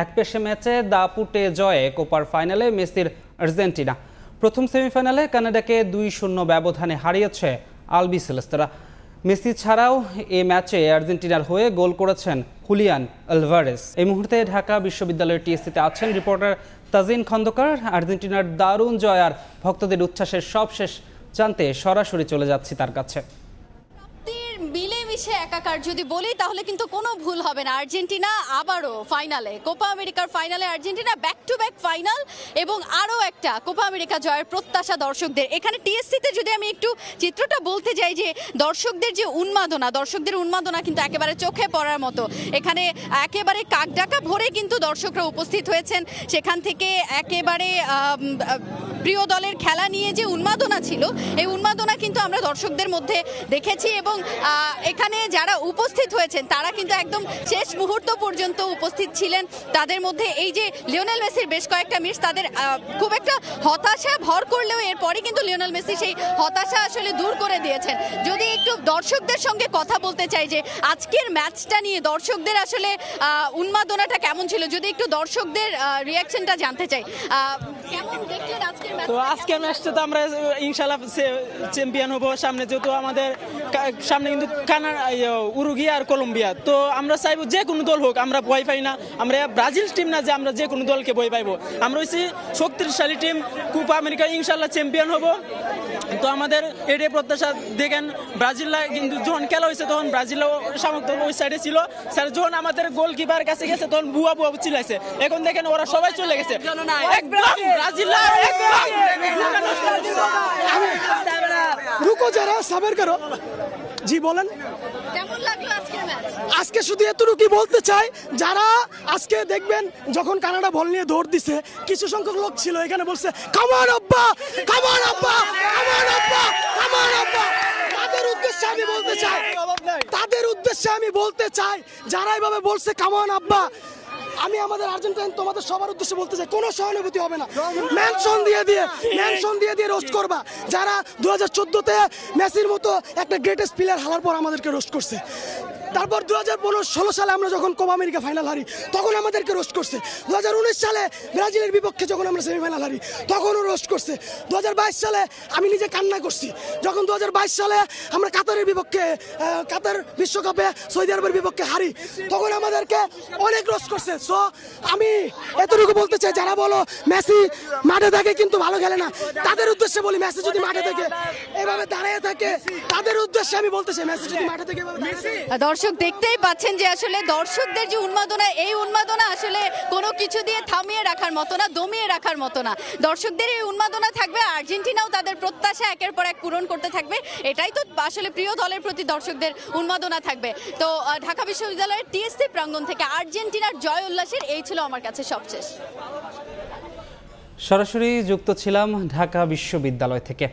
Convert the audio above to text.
একপেশে ম্যাচে দাপুটে জয়ে কোপার ফাইনালে মেসির আর্জেন্টিনা। প্রথম সেমিফাইনালে কানাডাকে 2-0 ব্যবধানে হারিয়েছে আলবি সেলেস্তারা। মেসি ছাড়াও এই ম্যাচে আর্জেন্টিনার হয়ে গোল করেছেন হুলিয়ান আলভারেজ। এই মুহূর্তে ঢাকা বিশ্ববিদ্যালয়ের টিএসসিতে আছেন রিপোর্টার তাজিন খন্দকার। আর্জেন্টিনার দারুণ জয় আর ভক্তদের উচ্ছ্বাসের সবশেষ জানতে সরাসরি চলে যাচ্ছি তার কাছে। মিলেমিশে একাকার যদি বলি তাহলে কিন্তু কোনো ভুল হবে না। আর্জেন্টিনা আবারও ফাইনালে, কোপা আমেরিকার ফাইনালে Argentina back to back final এবং আরও একটা কোপা আমেরিকা জয়ের প্রত্যাশা দর্শকদের। এখানে টিএসসিতে যদি আমি একটু চিত্রটা বলতে যাই যে দর্শকদের যে উন্মাদনা কিন্তু একেবারে চোখে পড়ার মতো। এখানে একেবারে কাকডাকা ভরে কিন্তু দর্শকরা উপস্থিত হয়েছেন। সেখান থেকে একেবারে প্রিয় দলের খেলা নিয়ে যে উন্মাদনা ছিল, এই উন্মাদনা কিন্তু আমরা দর্শকদের মধ্যে দেখেছি এবং এখানে যারা উপস্থিত হয়েছেন তারা কিন্তু একদম শেষ মুহূর্ত পর্যন্ত উপস্থিত ছিলেন। তাদের মধ্যে এই যে লিওনেল মেসির বেশ কয়েকটা মিস তাদের খুব একটা হতাশা ভর করলেও এরপরে কিন্তু লিওনেল মেসি সেই হতাশা আসলে দূর করে দিয়েছেন। যদি একটু দর্শকদের সঙ্গে কথা বলতে চাই যে আজকের ম্যাচটা নিয়ে দর্শকদের আসলে উন্মাদনাটা কেমন ছিল, যদি একটু দর্শকদের রিয়াকশনটা জানতে চাই। কেমন দেখলেন আজকের ম্যাচ? তো আজকের ম্যাচটা তো আমরা ইনশাআল্লাহ চ্যাম্পিয়ন হবো। সামনে যেহেতু আমাদের সামনে কিন্তু উরুগুয়ে আর কলম্বিয়া, তো আমরা চাইবো যে কোনো দল হোক, আমরা ভয় পাই না। আমরা ব্রাজিল টিম না যে আমরা যে কোনো দলকে ভয় পাইবো। আমরা হচ্ছি শক্তিশালী টিম, কোপা আমেরিকা ইনশাআল্লাহ চ্যাম্পিয়ন হবো। তো আমাদের এটাই প্রত্যাশা। দেখেন ব্রাজিলরা কিন্তু যখন খেলা হয়েছে তখন ব্রাজিলও সামর্থ্য ওই সাইডে ছিল, স্যার যখন আমাদের গোলকিপার কাছে গেছে তখন বুয়া চিল্লাইছে। এখন দেখেন ওরা সবাই চলে গেছে। রুকো যারা সাবের করো। জি বলেন, কেমন লাগলো আজকের ম্যাচ? আজকে শুধু এতটুকু বলতে চাই, যারা আজকে দেখবেন যখন কানাডা বল নিয়ে দৌড় দিছে, কিছু সংখ্যক লোক ছিল এখানে বলছে কামান আব্বা, কামান আব্বা, কামান আব্বা, কামান আব্বা। তাদের উদ্দেশ্যে আমি বলতে চাই যারা এভাবে বলছে কামান আব্বা, আমি আমাদের আর্জেন্টাইন তোমাদের সবার উদ্দেশ্যে বলতে চাই কোনো সহানুভূতি হবে না। মেনশন দিয়ে রোস্ট করবা। যারা 2014-তে মেসির মতো একটা গ্রেটেস্ট প্লেয়ার হারার পর আমাদেরকে রোস্ট করছে, তারপর 2015-16 সালে আমরা যখন কোপা আমেরিকা ফাইনাল হারি তখন আমাদেরকে রোস্ট করছে, 2019 সালে ব্রাজিলের বিপক্ষে যখন আমরা সেমিফাইনাল হারি তখনও রোস্ট করছে, 2022 সালে আমি নিজে কান্না করছি যখন 2022 সালে আমরা কাতারের বিপক্ষে কাতার বিশ্বকাপে সৌদি আরবের বিপক্ষে হারি, তখন আমাদেরকে অনেক রোস্ট করছে। সো আমি এতটুকু বলতে চাই, যারা বলো মেসি মাঠে থাকে কিন্তু ভালো খেলে না, তাদের উদ্দেশ্যে বলি মেসি যদি মাঠে থাকে এভাবে দাঁড়িয়ে থাকে, তাদের উদ্দেশ্যে আমি বলতে চাই মেসি যদি মাঠে থাকে। দর্শক দেখতেই পাচ্ছেন যে আসলে দর্শকদের যে উন্মাদনা, এই উন্মাদনা আসলে কোনো কিছু দিয়ে থামিয়ে রাখার মতো না, দমিয়ে রাখার মতো না। দর্শকদের এই উন্মাদনা থাকবে, আর্জেন্টিনাও তাদের প্রত্যাশা একের পর এক পূরণ করতে থাকবে। এটাই তো আসলে প্রিয় দলের প্রতি দর্শকদের উন্মাদনা থাকবে। তো ঢাকা বিশ্ববিদ্যালয়ের টিএসসি প্রাঙ্গণ থেকে আর্জেন্টিনার জয় উল্লাসের এই ছিল আমার কাছে সবশেষ। সরাসরি যুক্ত ছিলাম ঢাকা বিশ্ববিদ্যালয় থেকে।